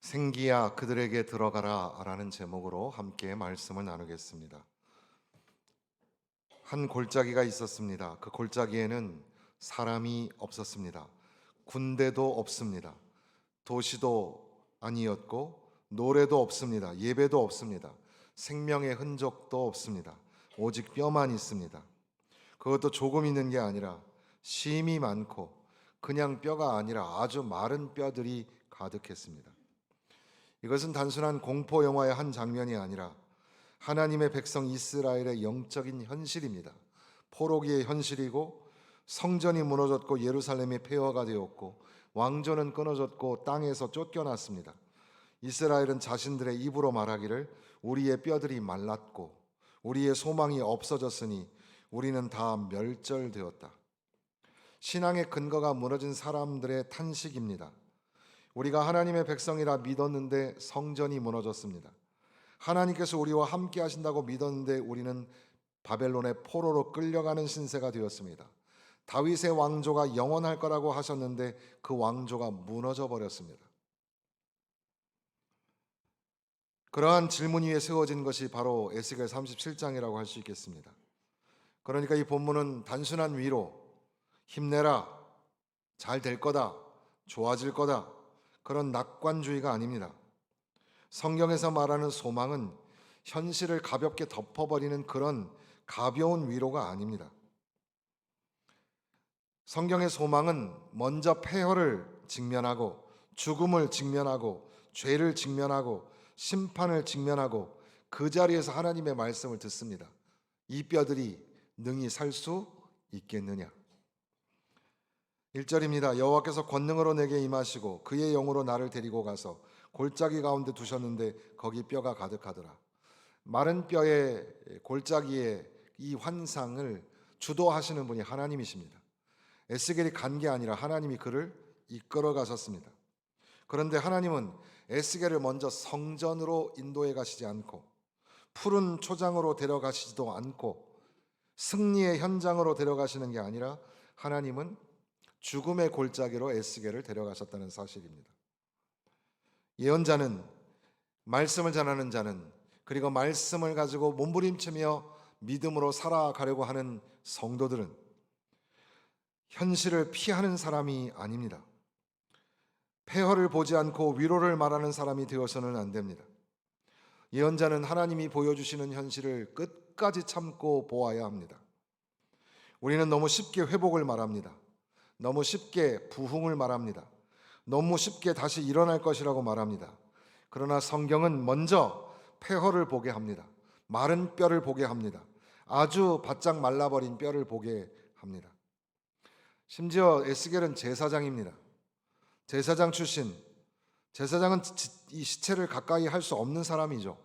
생기야 그들에게 들어가라 라는 제목으로 함께 말씀을 나누겠습니다. 한 골짜기가 있었습니다. 그 골짜기에는 사람이 없었습니다. 군대도 없습니다. 도시도 아니었고 노래도 없습니다. 예배도 없습니다. 생명의 흔적도 없습니다. 오직 뼈만 있습니다. 그것도 조금 있는 게 아니라 심이 많고 그냥 뼈가 아니라 아주 마른 뼈들이 가득했습니다. 이것은 단순한 공포 영화의 한 장면이 아니라 하나님의 백성 이스라엘의 영적인 현실입니다. 포로기의 현실이고 성전이 무너졌고 예루살렘이 폐허가 되었고 왕조는 끊어졌고 땅에서 쫓겨났습니다. 이스라엘은 자신들의 입으로 말하기를 우리의 뼈들이 말랐고 우리의 소망이 없어졌으니 우리는 다 멸절되었다. 신앙의 근거가 무너진 사람들의 탄식입니다. 우리가 하나님의 백성이라 믿었는데 성전이 무너졌습니다. 하나님께서 우리와 함께 하신다고 믿었는데 우리는 바벨론의 포로로 끌려가는 신세가 되었습니다. 다윗의 왕조가 영원할 거라고 하셨는데 그 왕조가 무너져 버렸습니다. 그러한 질문 위에 세워진 것이 바로 에스겔 37장이라고 할 수 있겠습니다. 그러니까 이 본문은 단순한 위로, 힘내라, 잘 될 거다, 좋아질 거다, 그런 낙관주의가 아닙니다. 성경에서 말하는 소망은 현실을 가볍게 덮어버리는 그런 가벼운 위로가 아닙니다. 성경의 소망은 먼저 폐허를 직면하고 죽음을 직면하고 죄를 직면하고 심판을 직면하고 그 자리에서 하나님의 말씀을 듣습니다. 이 뼈들이 능히 살 수 있겠느냐. 1절입니다. 여호와께서 권능으로 내게 임하시고 그의 영으로 나를 데리고 가서 골짜기 가운데 두셨는데 거기 뼈가 가득하더라. 마른 뼈의 골짜기의 이 환상을 주도하시는 분이 하나님이십니다. 에스겔이 간 게 아니라 하나님이 그를 이끌어 가셨습니다. 그런데 하나님은 에스겔을 먼저 성전으로 인도해 가시지 않고 푸른 초장으로 데려가시지도 않고 승리의 현장으로 데려가시는 게 아니라 하나님은 죽음의 골짜기로 에스겔을 데려가셨다는 사실입니다. 예언자는, 말씀을 전하는 자는, 그리고 말씀을 가지고 몸부림치며 믿음으로 살아가려고 하는 성도들은 현실을 피하는 사람이 아닙니다. 폐허를 보지 않고 위로를 말하는 사람이 되어서는 안 됩니다. 예언자는 하나님이 보여주시는 현실을 끝까지 참고 보아야 합니다. 우리는 너무 쉽게 회복을 말합니다. 너무 쉽게 부흥을 말합니다. 너무 쉽게 다시 일어날 것이라고 말합니다. 그러나 성경은 먼저 폐허를 보게 합니다. 마른 뼈를 보게 합니다. 아주 바짝 말라버린 뼈를 보게 합니다. 심지어 에스겔은 제사장입니다. 제사장 출신. 제사장은 이 시체를 가까이 할 수 없는 사람이죠.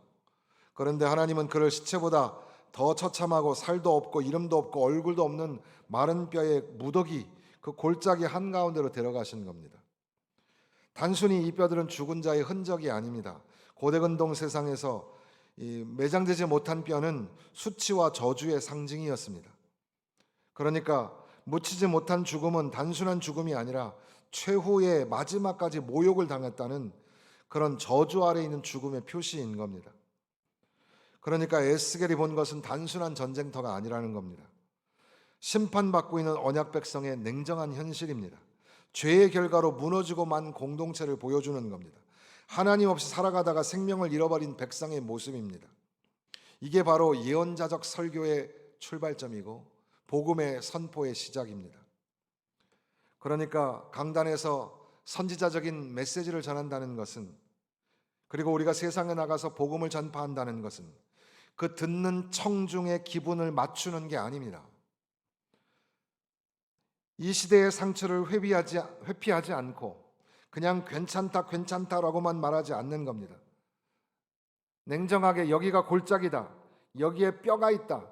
그런데 하나님은 그를 시체보다 더 처참하고 살도 없고 이름도 없고 얼굴도 없는 마른 뼈의 무더기, 그 골짜기 한가운데로 데려가시는 겁니다. 단순히 이 뼈들은 죽은 자의 흔적이 아닙니다. 고대 근동 세상에서 매장되지 못한 뼈는 수치와 저주의 상징이었습니다. 그러니까 묻히지 못한 죽음은 단순한 죽음이 아니라 최후의 마지막까지 모욕을 당했다는 그런 저주 아래 있는 죽음의 표시인 겁니다. 그러니까 에스겔이 본 것은 단순한 전쟁터가 아니라는 겁니다. 심판받고 있는 언약 백성의 냉정한 현실입니다. 죄의 결과로 무너지고 만 공동체를 보여주는 겁니다. 하나님 없이 살아가다가 생명을 잃어버린 백성의 모습입니다. 이게 바로 예언자적 설교의 출발점이고 복음의 선포의 시작입니다. 그러니까 강단에서 선지자적인 메시지를 전한다는 것은, 그리고 우리가 세상에 나가서 복음을 전파한다는 것은 그 듣는 청중의 기분을 맞추는 게 아닙니다. 이 시대의 상처를 회피하지 않고 그냥 괜찮다라고만 말하지 않는 겁니다. 냉정하게 여기가 골짜기다, 여기에 뼈가 있다,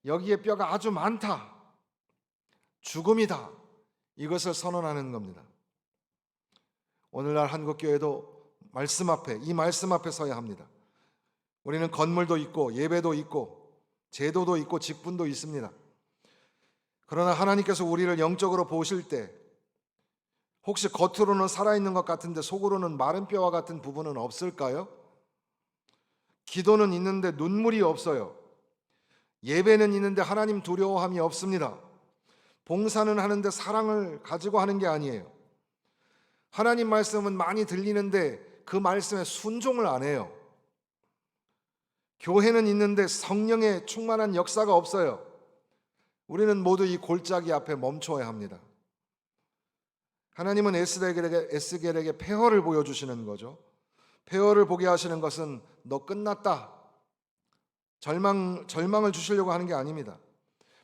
여기에 뼈가 아주 많다, 죽음이다, 이것을 선언하는 겁니다. 오늘날 한국교회도 이 말씀 앞에 서야 합니다. 우리는 건물도 있고 예배도 있고 제도도 있고 직분도 있습니다. 그러나 하나님께서 우리를 영적으로 보실 때 혹시 겉으로는 살아있는 것 같은데 속으로는 마른 뼈와 같은 부분은 없을까요? 기도는 있는데 눈물이 없어요. 예배는 있는데 하나님 두려워함이 없습니다. 봉사는 하는데 사랑을 가지고 하는 게 아니에요. 하나님 말씀은 많이 들리는데 그 말씀에 순종을 안 해요. 교회는 있는데 성령의 충만한 역사가 없어요. 우리는 모두 이 골짜기 앞에 멈춰야 합니다. 하나님은 에스겔에게 폐허를 보여주시는 거죠. 폐허를 보게 하시는 것은 너 끝났다, 절망을 주시려고 하는 게 아닙니다.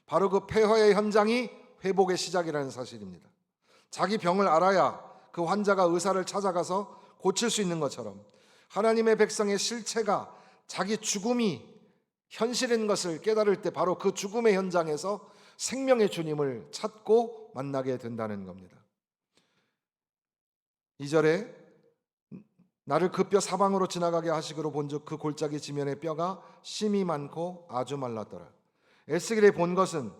바로 그 폐허의 현장이 회복의 시작이라는 사실입니다. 자기 병을 알아야 그 환자가 의사를 찾아가서 고칠 수 있는 것처럼 하나님의 백성의 실체가 자기 죽음이 현실인 것을 깨달을 때 바로 그 죽음의 현장에서 생명의 주님을 찾고 만나게 된다는 겁니다. 2절에 나를 그 뼈 사방으로 지나가게 하시기로 본즉 그 골짜기 지면에 뼈가 심이 많고 아주 말랐더라. 에스겔이 본 것은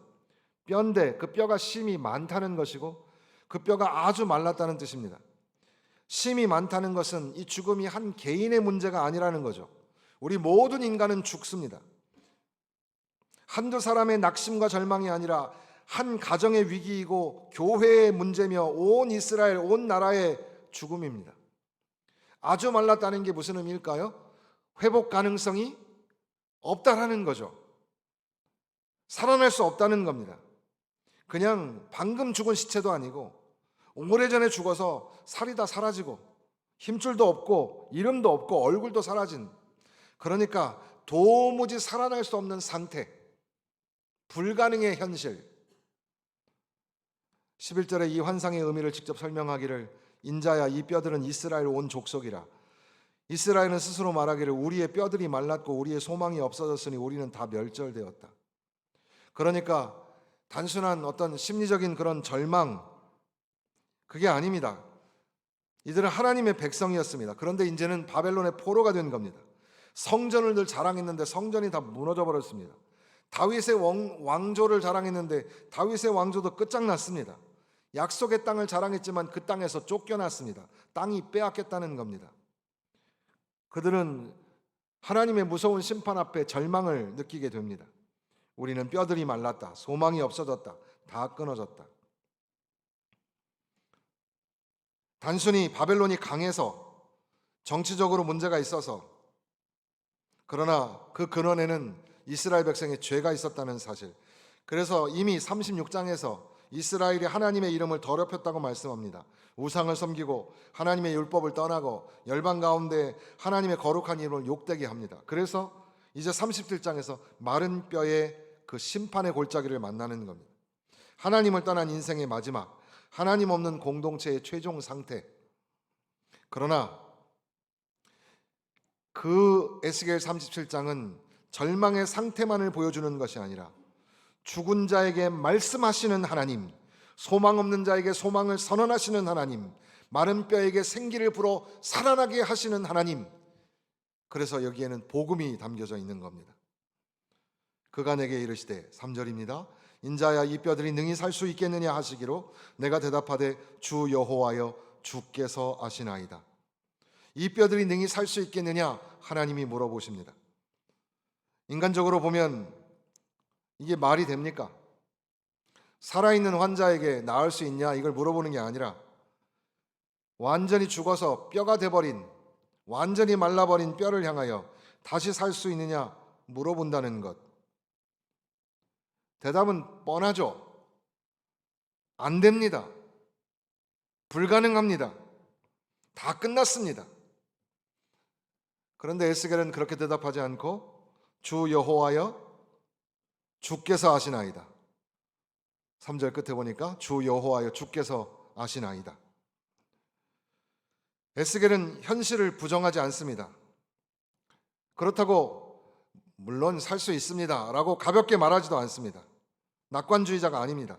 뼈인데 그 뼈가 심이 많다는 것이고 그 뼈가 아주 말랐다는 뜻입니다. 심이 많다는 것은 이 죽음이 한 개인의 문제가 아니라는 거죠. 우리 모든 인간은 죽습니다. 한두 사람의 낙심과 절망이 아니라 한 가정의 위기이고 교회의 문제며 온 이스라엘, 온 나라의 죽음입니다. 아주 말랐다는 게 무슨 의미일까요? 회복 가능성이 없다라는 거죠. 살아날 수 없다는 겁니다. 그냥 방금 죽은 시체도 아니고 오래전에 죽어서 살이 다 사라지고 힘줄도 없고 이름도 없고 얼굴도 사라진, 그러니까 도무지 살아날 수 없는 상태, 불가능의 현실. 11절에 이 환상의 의미를 직접 설명하기를 인자야 이 뼈들은 이스라엘 온 족속이라. 이스라엘은 스스로 말하기를 우리의 뼈들이 말랐고 우리의 소망이 없어졌으니 우리는 다 멸절되었다. 그러니까 단순한 어떤 심리적인 그런 절망, 그게 아닙니다. 이들은 하나님의 백성이었습니다. 그런데 이제는 바벨론의 포로가 된 겁니다. 성전을 늘 자랑했는데 성전이 다 무너져 버렸습니다. 다윗의 왕조를 자랑했는데 다윗의 왕조도 끝장났습니다. 약속의 땅을 자랑했지만 그 땅에서 쫓겨났습니다. 땅이 빼앗겼다는 겁니다. 그들은 하나님의 무서운 심판 앞에 절망을 느끼게 됩니다. 우리는 뼈들이 말랐다, 소망이 없어졌다, 다 끊어졌다. 단순히 바벨론이 강해서 정치적으로 문제가 있어서, 그러나 그 근원에는 이스라엘 백성의 죄가 있었다는 사실. 그래서 이미 36장에서 이스라엘이 하나님의 이름을 더럽혔다고 말씀합니다. 우상을 섬기고 하나님의 율법을 떠나고 열방 가운데 하나님의 거룩한 이름을 욕되게 합니다. 그래서 이제 37장에서 마른 뼈의 그 심판의 골짜기를 만나는 겁니다. 하나님을 떠난 인생의 마지막, 하나님 없는 공동체의 최종 상태. 그러나 그 에스겔 37장은 절망의 상태만을 보여주는 것이 아니라 죽은 자에게 말씀하시는 하나님, 소망 없는 자에게 소망을 선언하시는 하나님, 마른 뼈에게 생기를 불어 살아나게 하시는 하나님. 그래서 여기에는 복음이 담겨져 있는 겁니다. 그가 내게 이르시되 3절입니다. 인자야 이 뼈들이 능히 살 수 있겠느냐 하시기로 내가 대답하되 주 여호와여 주께서 아시나이다. 이 뼈들이 능히 살 수 있겠느냐 하나님이 물어보십니다. 인간적으로 보면 이게 말이 됩니까? 살아있는 환자에게 나을 수 있냐 이걸 물어보는 게 아니라 완전히 죽어서 뼈가 돼버린, 완전히 말라버린 뼈를 향하여 다시 살 수 있느냐 물어본다는 것. 대답은 뻔하죠. 안 됩니다. 불가능합니다. 다 끝났습니다. 그런데 에스겔은 그렇게 대답하지 않고 주 여호와여 주께서 아시나이다. 3절 끝에 보니까 주 여호와여 주께서 아시나이다. 에스겔은 현실을 부정하지 않습니다. 그렇다고 물론 살 수 있습니다 라고 가볍게 말하지도 않습니다. 낙관주의자가 아닙니다.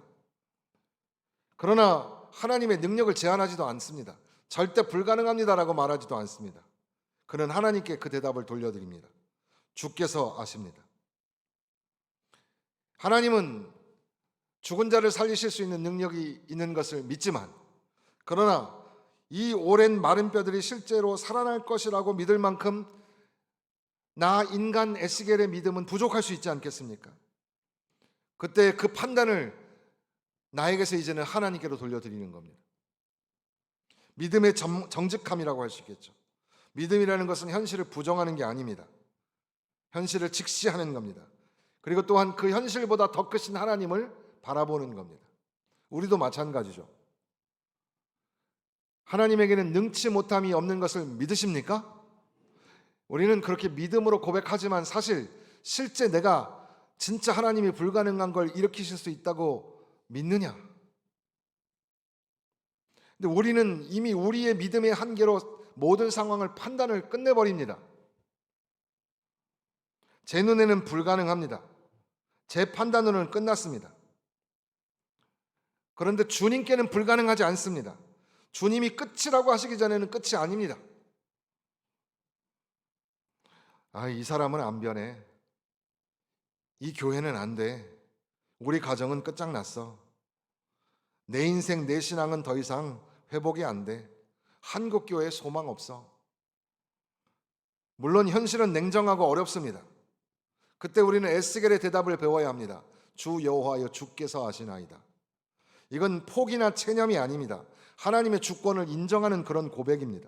그러나 하나님의 능력을 제한하지도 않습니다. 절대 불가능합니다라고 말하지도 않습니다. 그는 하나님께 그 대답을 돌려드립니다. 주께서 아십니다. 하나님은 죽은 자를 살리실 수 있는 능력이 있는 것을 믿지만 그러나 이 오랜 마른 뼈들이 실제로 살아날 것이라고 믿을 만큼 나 인간 에스겔의 믿음은 부족할 수 있지 않겠습니까? 그때 그 판단을 나에게서 이제는 하나님께로 돌려드리는 겁니다. 믿음의 정직함이라고 할 수 있겠죠. 믿음이라는 것은 현실을 부정하는 게 아닙니다. 현실을 직시하는 겁니다. 그리고 또한 그 현실보다 더 크신 하나님을 바라보는 겁니다. 우리도 마찬가지죠. 하나님에게는 능치 못함이 없는 것을 믿으십니까? 우리는 그렇게 믿음으로 고백하지만 사실 실제 내가 진짜 하나님이 불가능한 걸 일으키실 수 있다고 믿느냐? 근데 우리는 이미 우리의 믿음의 한계로 모든 상황을 판단을 끝내버립니다. 제 눈에는 불가능합니다. 제 판단으로는 끝났습니다. 그런데 주님께는 불가능하지 않습니다. 주님이 끝이라고 하시기 전에는 끝이 아닙니다. 이 사람은 안 변해. 이 교회는 안 돼. 우리 가정은 끝장났어. 내 인생, 내 신앙은 더 이상 회복이 안 돼. 한국 교회에 소망 없어. 물론 현실은 냉정하고 어렵습니다. 그때 우리는 에스겔의 대답을 배워야 합니다. 주 여호와여 주께서 하시나이다. 이건 포기나 체념이 아닙니다. 하나님의 주권을 인정하는 그런 고백입니다.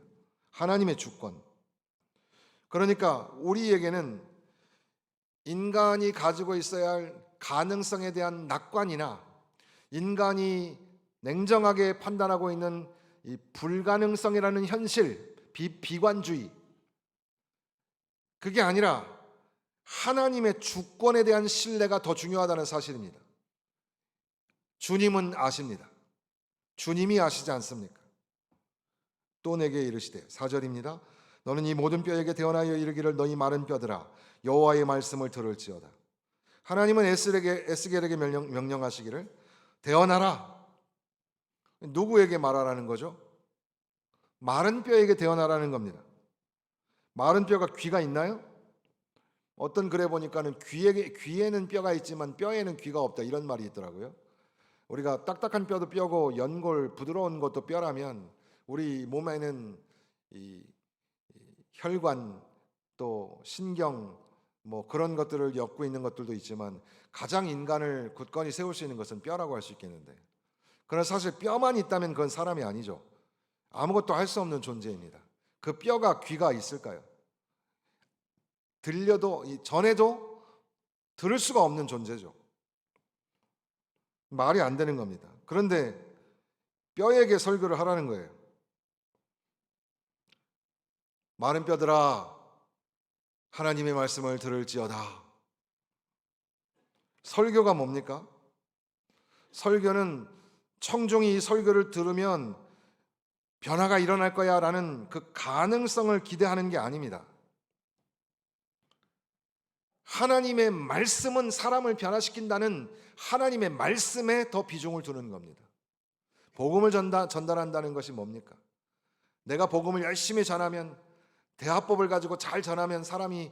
하나님의 주권. 그러니까 우리에게는 인간이 가지고 있어야 할 가능성에 대한 낙관이나 인간이 냉정하게 판단하고 있는 이 불가능성이라는 현실, 비관주의, 그게 아니라 하나님의 주권에 대한 신뢰가 더 중요하다는 사실입니다. 주님은 아십니다. 주님이 아시지 않습니까? 또 내게 이르시되 4절입니다. 너는 이 모든 뼈에게 대언하여 이르기를 너희 마른 뼈들아 여호와의 말씀을 들을지어다. 하나님은 에스겔에게 명령하시기를 대언하라. 누구에게 말하라는 거죠? 마른 뼈에게 대언하라는 겁니다. 마른 뼈가 귀가 있나요? 어떤 글에 보니까는 귀에는 뼈가 있지만 뼈에는 귀가 없다 이런 말이 있더라고요. 우리가 딱딱한 뼈도 뼈고 연골 부드러운 것도 뼈라면 우리 몸에는 이 혈관 또 신경 뭐 그런 것들을 엮고 있는 것들도 있지만 가장 인간을 굳건히 세울 수 있는 것은 뼈라고 할 수 있겠는데, 그러나 사실 뼈만 있다면 그건 사람이 아니죠. 아무것도 할 수 없는 존재입니다. 그 뼈가 귀가 있을까요? 들려도 전에도 들을 수가 없는 존재죠. 말이 안 되는 겁니다. 그런데 뼈에게 설교를 하라는 거예요. 마른 뼈들아 하나님의 말씀을 들을지어다. 설교가 뭡니까? 설교는 청중이 이 설교를 들으면 변화가 일어날 거야 라는 그 가능성을 기대하는 게 아닙니다. 하나님의 말씀은 사람을 변화시킨다는 하나님의 말씀에 더 비중을 두는 겁니다. 복음을 전달한다는 것이 뭡니까? 내가 복음을 열심히 전하면, 대화법을 가지고 잘 전하면 사람이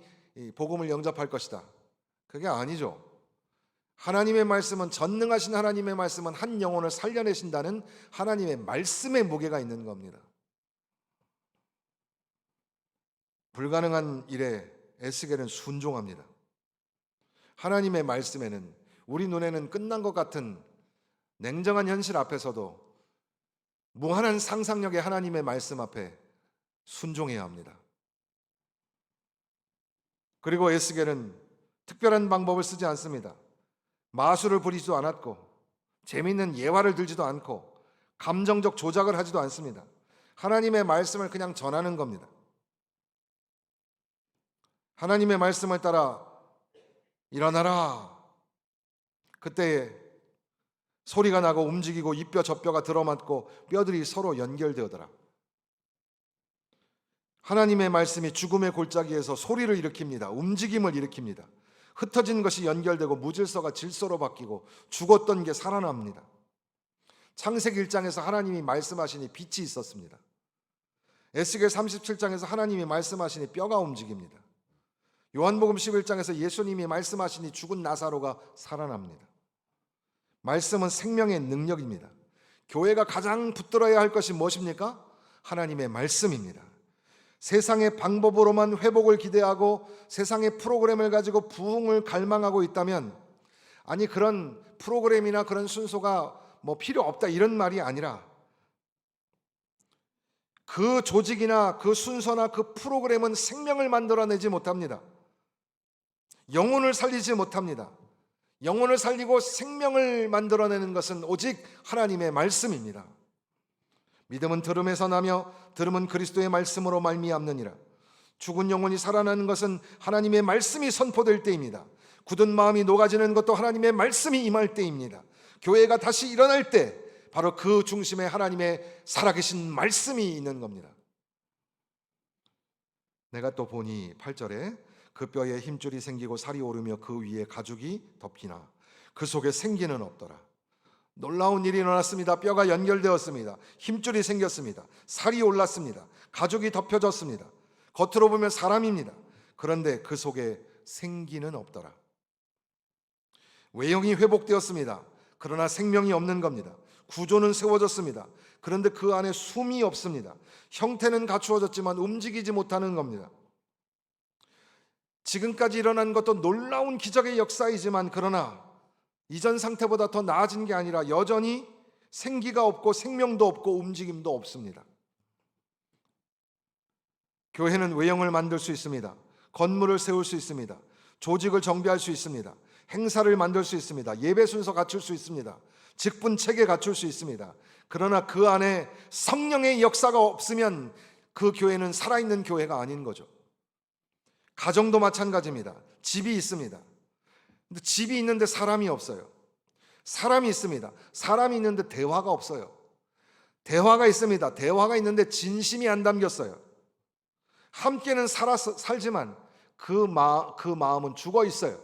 복음을 영접할 것이다. 그게 아니죠. 하나님의 말씀은, 전능하신 하나님의 말씀은 한 영혼을 살려내신다는 하나님의 말씀의 무게가 있는 겁니다. 불가능한 일에 에스겔은 순종합니다. 하나님의 말씀에는, 우리 눈에는 끝난 것 같은 냉정한 현실 앞에서도 무한한 상상력의 하나님의 말씀 앞에 순종해야 합니다. 그리고 에스겔은 특별한 방법을 쓰지 않습니다. 마술을 부리지도 않았고 재미있는 예화를 들지도 않고 감정적 조작을 하지도 않습니다. 하나님의 말씀을 그냥 전하는 겁니다. 하나님의 말씀을 따라 일어나라. 그때 소리가 나고 움직이고 이 뼈 저 뼈가 들어맞고 뼈들이 서로 연결되더라. 하나님의 말씀이 죽음의 골짜기에서 소리를 일으킵니다. 움직임을 일으킵니다. 흩어진 것이 연결되고 무질서가 질서로 바뀌고 죽었던 게 살아납니다. 창세기 1장에서 하나님이 말씀하시니 빛이 있었습니다. 에스겔 37장에서 하나님이 말씀하시니 뼈가 움직입니다. 요한복음 11장에서 예수님이 말씀하시니 죽은 나사로가 살아납니다. 말씀은 생명의 능력입니다. 교회가 가장 붙들어야 할 것이 무엇입니까? 하나님의 말씀입니다. 세상의 방법으로만 회복을 기대하고 세상의 프로그램을 가지고 부흥을 갈망하고 있다면, 아니 그런 프로그램이나 그런 순서가 뭐 필요 없다 이런 말이 아니라, 그 조직이나 그 순서나 그 프로그램은 생명을 만들어내지 못합니다. 영혼을 살리지 못합니다. 영혼을 살리고 생명을 만들어내는 것은 오직 하나님의 말씀입니다. 믿음은 들음에서 나며 들음은 그리스도의 말씀으로 말미암느니라. 죽은 영혼이 살아나는 것은 하나님의 말씀이 선포될 때입니다. 굳은 마음이 녹아지는 것도 하나님의 말씀이 임할 때입니다. 교회가 다시 일어날 때 바로 그 중심에 하나님의 살아계신 말씀이 있는 겁니다. 내가 또 보니 8절에 그 뼈에 힘줄이 생기고 살이 오르며 그 위에 가죽이 덮이나 그 속에 생기는 없더라. 놀라운 일이 일어났습니다. 뼈가 연결되었습니다. 힘줄이 생겼습니다. 살이 올랐습니다. 가죽이 덮여졌습니다. 겉으로 보면 사람입니다. 그런데 그 속에 생기는 없더라. 외형이 회복되었습니다. 그러나 생명이 없는 겁니다. 구조는 세워졌습니다. 그런데 그 안에 숨이 없습니다. 형태는 갖추어졌지만 움직이지 못하는 겁니다. 지금까지 일어난 것도 놀라운 기적의 역사이지만, 그러나 이전 상태보다 더 나아진 게 아니라 여전히 생기가 없고 생명도 없고 움직임도 없습니다. 교회는 외형을 만들 수 있습니다. 건물을 세울 수 있습니다. 조직을 정비할 수 있습니다. 행사를 만들 수 있습니다. 예배 순서 갖출 수 있습니다. 직분 체계 갖출 수 있습니다. 그러나 그 안에 성령의 역사가 없으면 그 교회는 살아있는 교회가 아닌 거죠. 가정도 마찬가지입니다. 집이 있습니다. 근데 집이 있는데 사람이 없어요. 사람이 있습니다. 사람이 있는데 대화가 없어요. 대화가 있습니다. 대화가 있는데 진심이 안 담겼어요. 함께는 살지만 그 마음은 죽어 있어요.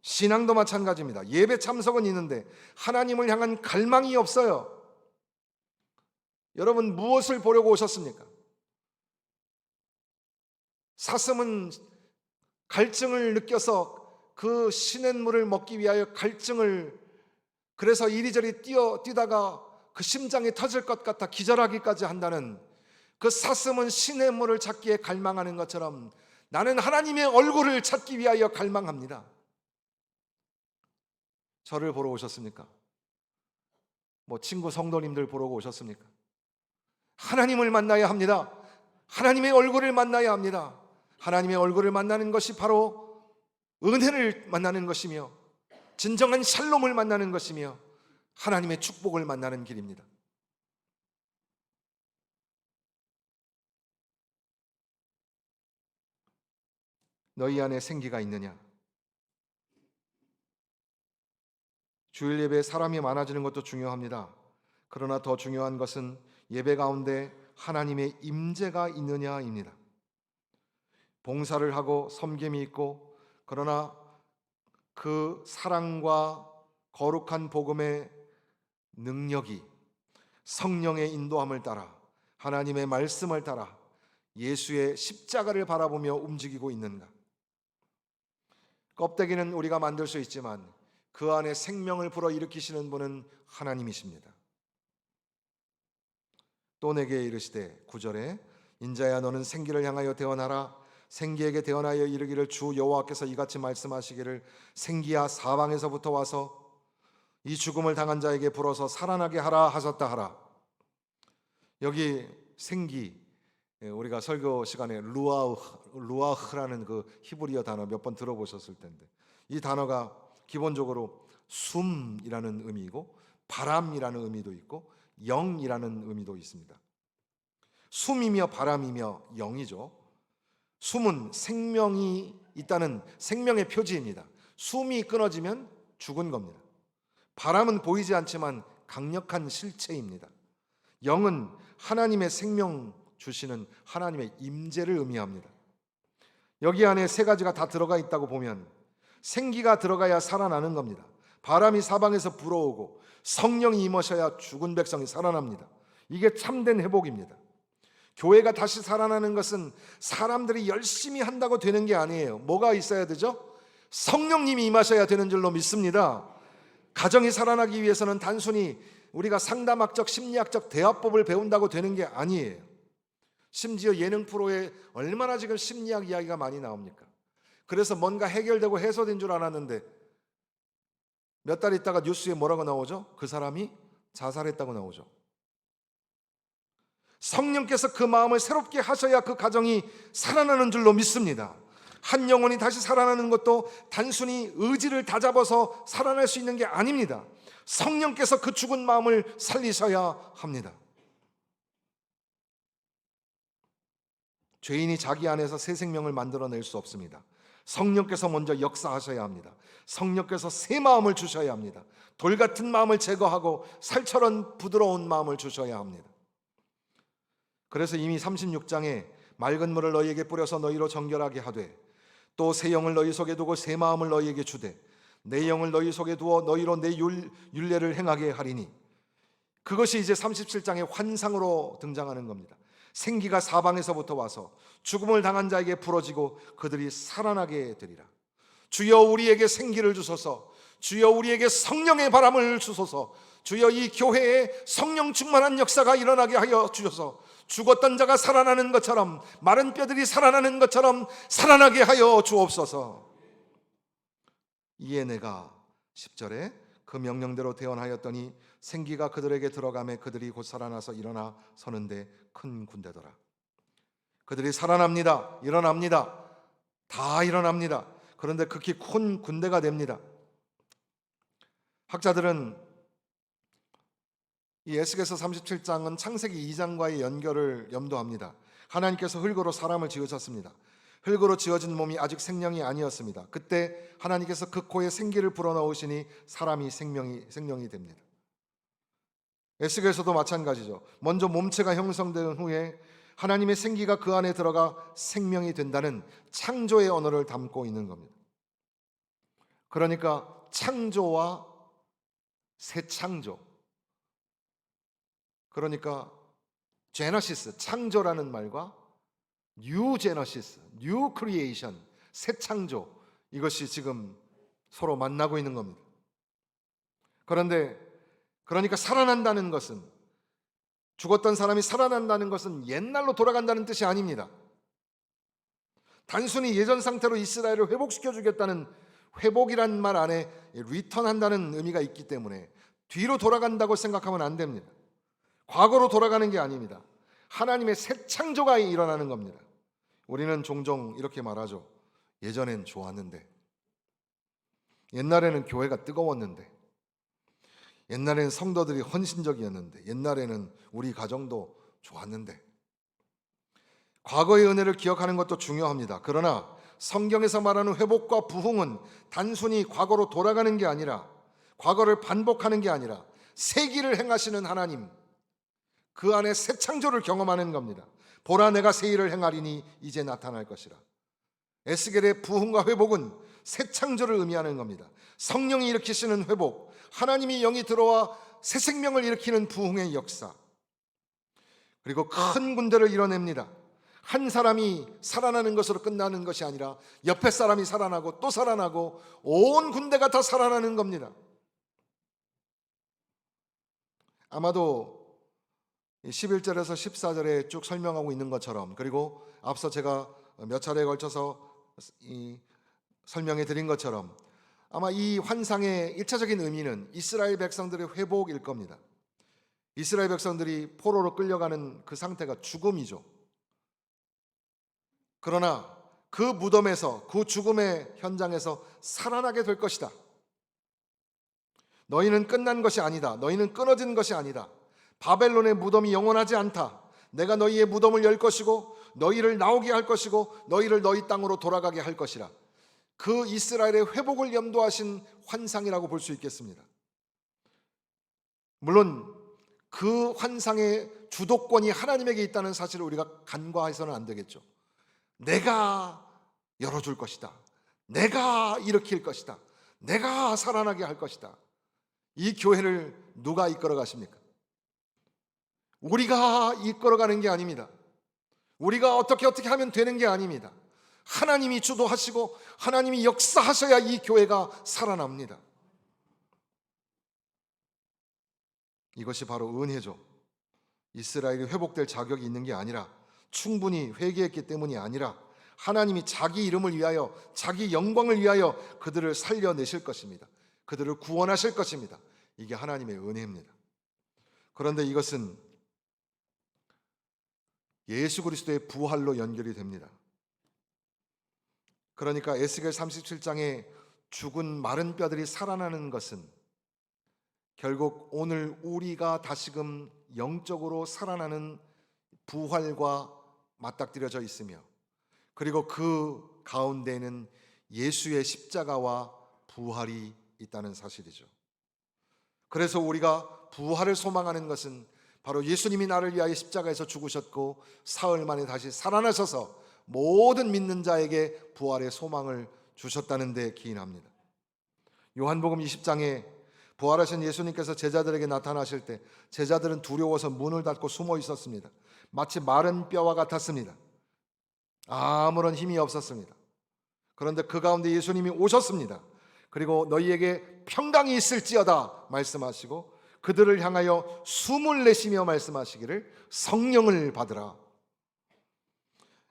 신앙도 마찬가지입니다. 예배 참석은 있는데 하나님을 향한 갈망이 없어요. 여러분, 무엇을 보려고 오셨습니까? 사슴은 갈증을 느껴서 그 시냇물을 먹기 위하여 그래서 이리저리 뛰다가 그 심장이 터질 것 같아 기절하기까지 한다는, 그 사슴은 시냇물을 찾기에 갈망하는 것처럼 나는 하나님의 얼굴을 찾기 위하여 갈망합니다. 저를 보러 오셨습니까? 뭐 친구 성도님들 보러 오셨습니까? 하나님을 만나야 합니다. 하나님의 얼굴을 만나야 합니다. 하나님의 얼굴을 만나는 것이 바로 은혜를 만나는 것이며 진정한 샬롬을 만나는 것이며 하나님의 축복을 만나는 길입니다. 너희 안에 생기가 있느냐? 주일 예배에 사람이 많아지는 것도 중요합니다. 그러나 더 중요한 것은 예배 가운데 하나님의 임재가 있느냐입니다. 봉사를 하고 섬김이 있고, 그러나 그 사랑과 거룩한 복음의 능력이 성령의 인도함을 따라 하나님의 말씀을 따라 예수의 십자가를 바라보며 움직이고 있는가? 껍데기는 우리가 만들 수 있지만 그 안에 생명을 불어일으키시는 분은 하나님이십니다. 또 내게 이르시되 9절에 인자야 너는 생기를 향하여 대언하라. 생기에게 대언하여 이르기를 주 여호와께서 이같이 말씀하시기를 생기야 사방에서부터 와서 이 죽음을 당한 자에게 불어서 살아나게 하라 하셨다 하라. 여기 생기, 우리가 설교 시간에 루아흐라는 그 히브리어 단어 몇 번 들어보셨을 텐데, 이 단어가 기본적으로 숨이라는 의미이고 바람이라는 의미도 있고 영이라는 의미도 있습니다. 숨이며 바람이며 영이죠. 숨은 생명이 있다는 생명의 표지입니다. 숨이 끊어지면 죽은 겁니다. 바람은 보이지 않지만 강력한 실체입니다. 영은 하나님의 생명 주시는 하나님의 임재를 의미합니다. 여기 안에 세 가지가 다 들어가 있다고 보면 생기가 들어가야 살아나는 겁니다. 바람이 사방에서 불어오고 성령이 임하셔야 죽은 백성이 살아납니다. 이게 참된 회복입니다. 교회가 다시 살아나는 것은 사람들이 열심히 한다고 되는 게 아니에요. 뭐가 있어야 되죠? 성령님이 임하셔야 되는 줄로 믿습니다. 가정이 살아나기 위해서는 단순히 우리가 상담학적, 심리학적 대화법을 배운다고 되는 게 아니에요. 심지어 예능 프로에 얼마나 지금 심리학 이야기가 많이 나옵니까? 그래서 뭔가 해결되고 해소된 줄 알았는데 몇 달 있다가 뉴스에 뭐라고 나오죠? 그 사람이 자살했다고 나오죠. 성령께서 그 마음을 새롭게 하셔야 그 가정이 살아나는 줄로 믿습니다. 한 영혼이 다시 살아나는 것도 단순히 의지를 다잡아서 살아날 수 있는 게 아닙니다. 성령께서 그 죽은 마음을 살리셔야 합니다. 죄인이 자기 안에서 새 생명을 만들어낼 수 없습니다. 성령께서 먼저 역사하셔야 합니다. 성령께서 새 마음을 주셔야 합니다. 돌 같은 마음을 제거하고 살처럼 부드러운 마음을 주셔야 합니다. 그래서 이미 36장에 맑은 물을 너희에게 뿌려서 너희로 정결하게 하되 또 새 영을 너희 속에 두고 새 마음을 너희에게 주되 내 영을 너희 속에 두어 너희로 내 율례를 행하게 하리니, 그것이 이제 37장의 환상으로 등장하는 겁니다. 생기가 사방에서부터 와서 죽음을 당한 자에게 부러지고 그들이 살아나게 되리라. 주여 우리에게 생기를 주소서. 주여 우리에게 성령의 바람을 주소서. 주여 이 교회에 성령 충만한 역사가 일어나게 하여 주셔서 죽었던 자가 살아나는 것처럼, 마른 뼈들이 살아나는 것처럼 살아나게 하여 주옵소서. 이에 내가 10절에 그 명령대로 대언하였더니 생기가 그들에게 들어가매 그들이 곧 살아나서 일어나 서는데 큰 군대더라. 그들이 살아납니다. 일어납니다. 다 일어납니다. 그런데 극히 큰 군대가 됩니다. 학자들은 이 에스겔서 37장은 창세기 2장과의 연결을 염두합니다. 하나님께서 흙으로 사람을 지으셨습니다. 흙으로 지어진 몸이 아직 생명이 아니었습니다. 그때 하나님께서 그 코에 생기를 불어넣으시니 사람이 생명이 됩니다. 에스겔서도 마찬가지죠. 먼저 몸체가 형성된 후에 하나님의 생기가 그 안에 들어가 생명이 된다는 창조의 언어를 담고 있는 겁니다. 그러니까 창조와 새 창조, 그러니까 제너시스, 창조라는 말과 뉴 제너시스, 뉴 크리에이션, 새 창조, 이것이 지금 서로 만나고 있는 겁니다. 그러니까 살아난다는 것은, 죽었던 사람이 살아난다는 것은 옛날로 돌아간다는 뜻이 아닙니다. 단순히 예전 상태로 이스라엘을 회복시켜 주겠다는, 회복이란 말 안에 리턴한다는 의미가 있기 때문에 뒤로 돌아간다고 생각하면 안 됩니다. 과거로 돌아가는 게 아닙니다. 하나님의 새 창조가 일어나는 겁니다. 우리는 종종 이렇게 말하죠. 예전엔 좋았는데, 옛날에는 교회가 뜨거웠는데, 옛날에는 성도들이 헌신적이었는데, 옛날에는 우리 가정도 좋았는데. 과거의 은혜를 기억하는 것도 중요합니다. 그러나 성경에서 말하는 회복과 부흥은 단순히 과거로 돌아가는 게 아니라, 과거를 반복하는 게 아니라 새 길을 행하시는 하나님, 그 안에 새 창조를 경험하는 겁니다. 보라 내가 새 일을 행하리니 이제 나타날 것이라. 에스겔의 부흥과 회복은 새 창조를 의미하는 겁니다. 성령이 일으키시는 회복, 하나님이 영이 들어와 새 생명을 일으키는 부흥의 역사, 그리고 큰 군대를 이뤄냅니다. 한 사람이 살아나는 것으로 끝나는 것이 아니라 옆에 사람이 살아나고 또 살아나고 온 군대가 다 살아나는 겁니다. 아마도 11절에서 14절에 쭉 설명하고 있는 것처럼, 그리고 앞서 제가 몇 차례에 걸쳐서 설명해 드린 것처럼, 아마 이 환상의 1차적인 의미는 이스라엘 백성들의 회복일 겁니다. 이스라엘 백성들이 포로로 끌려가는 그 상태가 죽음이죠. 그러나 그 무덤에서, 그 죽음의 현장에서 살아나게 될 것이다. 너희는 끝난 것이 아니다. 너희는 끊어진 것이 아니다. 바벨론의 무덤이 영원하지 않다. 내가 너희의 무덤을 열 것이고 너희를 나오게 할 것이고 너희를 너희 땅으로 돌아가게 할 것이라. 그 이스라엘의 회복을 염두하신 환상이라고 볼 수 있겠습니다. 물론 그 환상의 주도권이 하나님에게 있다는 사실을 우리가 간과해서는 안 되겠죠. 내가 열어줄 것이다. 내가 일으킬 것이다. 내가 살아나게 할 것이다. 이 교회를 누가 이끌어 가십니까? 우리가 이끌어가는 게 아닙니다. 우리가 어떻게 하면 되는 게 아닙니다. 하나님이 주도하시고 하나님이 역사하셔야 이 교회가 살아납니다. 이것이 바로 은혜죠. 이스라엘이 회복될 자격이 있는 게 아니라, 충분히 회개했기 때문이 아니라, 하나님이 자기 이름을 위하여, 자기 영광을 위하여 그들을 살려내실 것입니다. 그들을 구원하실 것입니다. 이게 하나님의 은혜입니다. 그런데 이것은 예수 그리스도의 부활로 연결이 됩니다. 그러니까 에스겔 37장에 죽은 마른 뼈들이 살아나는 것은 결국 오늘 우리가 다시금 영적으로 살아나는 부활과 맞닥뜨려져 있으며, 그리고 그 가운데에는 예수의 십자가와 부활이 있다는 사실이죠. 그래서 우리가 부활을 소망하는 것은 바로 예수님이 나를 위하여 십자가에서 죽으셨고 사흘 만에 다시 살아나셔서 모든 믿는 자에게 부활의 소망을 주셨다는 데 기인합니다. 요한복음 20장에 부활하신 예수님께서 제자들에게 나타나실 때 제자들은 두려워서 문을 닫고 숨어 있었습니다. 마치 마른 뼈와 같았습니다. 아무런 힘이 없었습니다. 그런데 그 가운데 예수님이 오셨습니다. 그리고 너희에게 평강이 있을지어다 말씀하시고 그들을 향하여 숨을 내쉬며 말씀하시기를 성령을 받으라.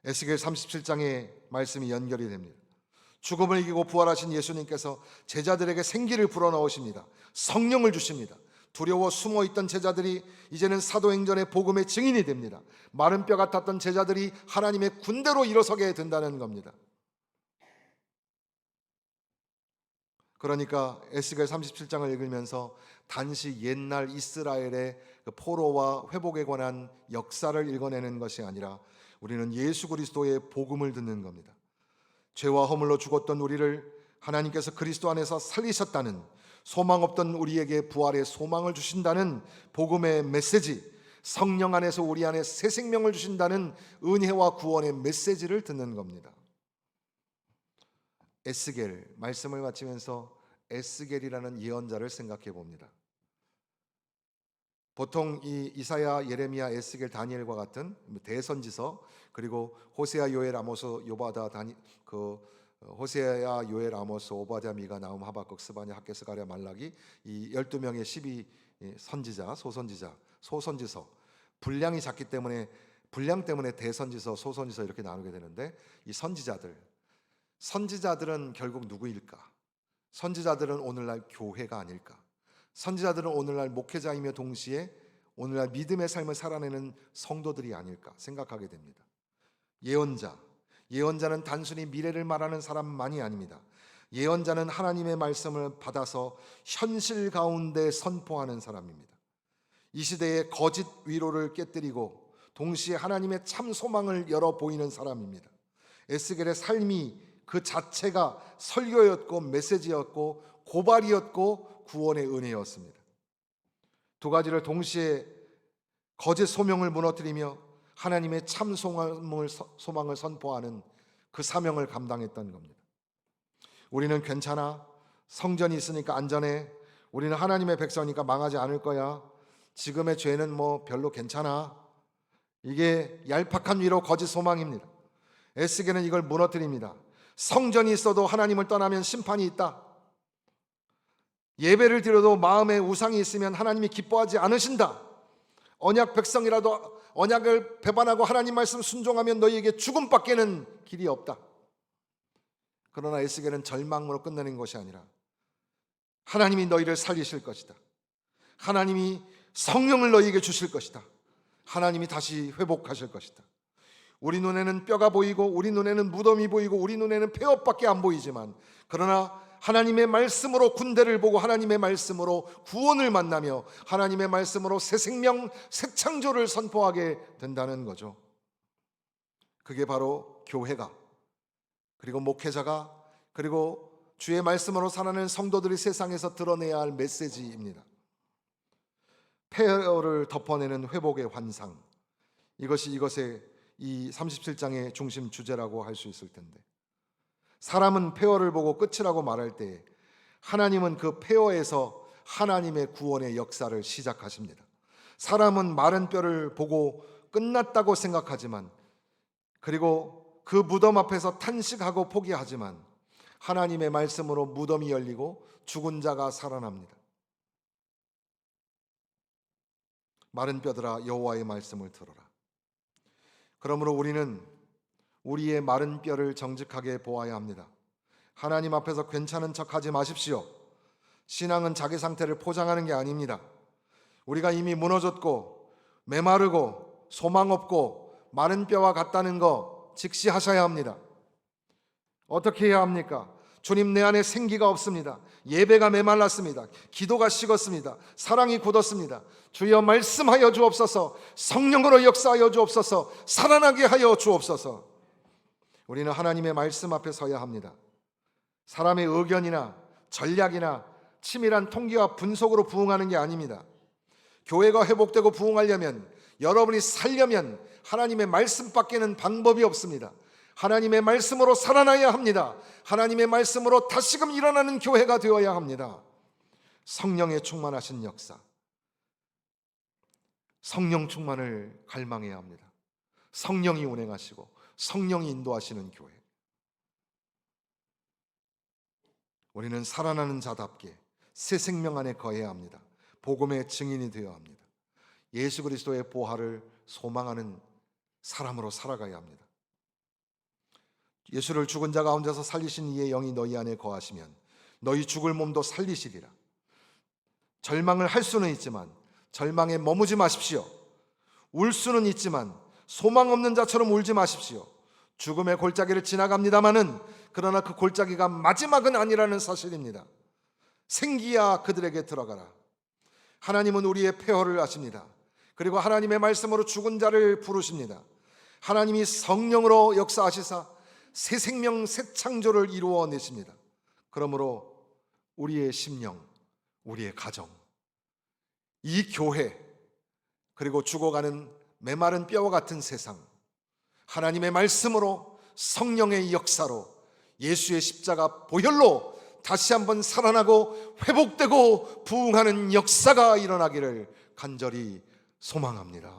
에스겔 37장의 말씀이 연결이 됩니다. 죽음을 이기고 부활하신 예수님께서 제자들에게 생기를 불어넣으십니다. 성령을 주십니다. 두려워 숨어있던 제자들이 이제는 사도행전의 복음의 증인이 됩니다. 마른 뼈 같았던 제자들이 하나님의 군대로 일어서게 된다는 겁니다. 그러니까 에스겔 37장을 읽으면서 단지 옛날 이스라엘의 포로와 회복에 관한 역사를 읽어내는 것이 아니라 우리는 예수 그리스도의 복음을 듣는 겁니다. 죄와 허물로 죽었던 우리를 하나님께서 그리스도 안에서 살리셨다는, 소망 없던 우리에게 부활의 소망을 주신다는 복음의 메시지, 성령 안에서 우리 안에 새 생명을 주신다는 은혜와 구원의 메시지를 듣는 겁니다. 에스겔 말씀을 마치면서 에스겔이라는 예언자를 생각해 봅니다. 보통 이 이사야, 예레미야, 에스겔, 다니엘과 같은 대선지서, 그리고 호세아, 요엘, 아모스, 요바다, 호세아, 요엘, 아모스, 오바댜, 미가, 나훔, 하박국, 스바냐, 학개, 스가랴, 말라기, 이 12명의 12 선지자, 소선지서, 분량이 작기 때문에 분량 때문에 대선지서, 소선지서 이렇게 나누게 되는데, 이 선지자들은 결국 누구일까? 선지자들은 오늘날 교회가 아닐까? 선지자들은 오늘날 목회자이며 동시에 오늘날 믿음의 삶을 살아내는 성도들이 아닐까 생각하게 됩니다. 예언자는 단순히 미래를 말하는 사람만이 아닙니다. 예언자는 하나님의 말씀을 받아서 현실 가운데 선포하는 사람입니다. 이 시대의 거짓 위로를 깨뜨리고 동시에 하나님의 참 소망을 열어 보이는 사람입니다. 에스겔의 삶이 그 자체가 설교였고 메시지였고 고발이었고 구원의 은혜였습니다. 두 가지를 동시에 거짓 소명을 무너뜨리며 하나님의 참 소망을 선포하는 그 사명을 감당했던 겁니다. 우리는 괜찮아, 성전이 있으니까 안전해, 우리는 하나님의 백성이니까 망하지 않을 거야, 지금의 죄는 뭐 별로 괜찮아, 이게 얄팍한 위로 거짓 소망입니다. 에스겔은 이걸 무너뜨립니다. 성전이 있어도 하나님을 떠나면 심판이 있다. 예배를 드려도 마음에 우상이 있으면 하나님이 기뻐하지 않으신다. 언약 백성이라도 언약을 배반하고 하나님 말씀 순종하면 너희에게 죽음밖에는 길이 없다. 그러나 에스겔은 절망으로 끝내는 것이 아니라 하나님이 너희를 살리실 것이다. 하나님이 성령을 너희에게 주실 것이다. 하나님이 다시 회복하실 것이다. 우리 눈에는 뼈가 보이고 우리 눈에는 무덤이 보이고 우리 눈에는 폐업밖에 안 보이지만, 그러나 하나님의 말씀으로 군대를 보고 하나님의 말씀으로 구원을 만나며 하나님의 말씀으로 새 생명, 새 창조를 선포하게 된다는 거죠. 그게 바로 교회가, 그리고 목회자가, 그리고 주의 말씀으로 살아내는 성도들이 세상에서 드러내야 할 메시지입니다. 폐허를 덮어내는 회복의 환상, 이것이 이것의 이 37장의 중심 주제라고 할 수 있을 텐데, 사람은 폐허를 보고 끝이라고 말할 때 하나님은 그 폐허에서 하나님의 구원의 역사를 시작하십니다. 사람은 마른 뼈를 보고 끝났다고 생각하지만, 그리고 그 무덤 앞에서 탄식하고 포기하지만 하나님의 말씀으로 무덤이 열리고 죽은 자가 살아납니다. 마른 뼈들아 여호와의 말씀을 들어라. 그러므로 우리는 우리의 마른 뼈를 정직하게 보아야 합니다. 하나님 앞에서 괜찮은 척하지 마십시오. 신앙은 자기 상태를 포장하는 게 아닙니다. 우리가 이미 무너졌고 메마르고 소망 없고 마른 뼈와 같다는 거 직시하셔야 합니다. 어떻게 해야 합니까? 주님, 내 안에 생기가 없습니다. 예배가 메말랐습니다. 기도가 식었습니다. 사랑이 굳었습니다. 주여 말씀하여 주옵소서. 성령으로 역사하여 주옵소서. 살아나게 하여 주옵소서. 우리는 하나님의 말씀 앞에 서야 합니다. 사람의 의견이나 전략이나 치밀한 통계와 분석으로 부흥하는 게 아닙니다. 교회가 회복되고 부흥하려면, 여러분이 살려면 하나님의 말씀밖에는 방법이 없습니다. 하나님의 말씀으로 살아나야 합니다. 하나님의 말씀으로 다시금 일어나는 교회가 되어야 합니다. 성령에 충만하신 역사, 성령 충만을 갈망해야 합니다. 성령이 운행하시고 성령이 인도하시는 교회. 우리는 살아나는 자답게 새 생명 안에 거해야 합니다. 복음의 증인이 되어야 합니다. 예수 그리스도의 보화를 소망하는 사람으로 살아가야 합니다. 예수를 죽은 자 가운데서 살리신 이의 영이 너희 안에 거하시면 너희 죽을 몸도 살리시리라. 절망을 할 수는 있지만 절망에 머무지 마십시오. 울 수는 있지만 소망 없는 자처럼 울지 마십시오. 죽음의 골짜기를 지나갑니다마는 그러나 그 골짜기가 마지막은 아니라는 사실입니다. 생기야 그들에게 들어가라. 하나님은 우리의 폐허를 아십니다. 그리고 하나님의 말씀으로 죽은 자를 부르십니다. 하나님이 성령으로 역사하시사 새 생명 새 창조를 이루어내십니다. 그러므로 우리의 심령, 우리의 가정, 이 교회, 그리고 죽어가는 메마른 뼈와 같은 세상, 하나님의 말씀으로 성령의 역사로 예수의 십자가 보혈로 다시 한번 살아나고 회복되고 부흥하는 역사가 일어나기를 간절히 소망합니다.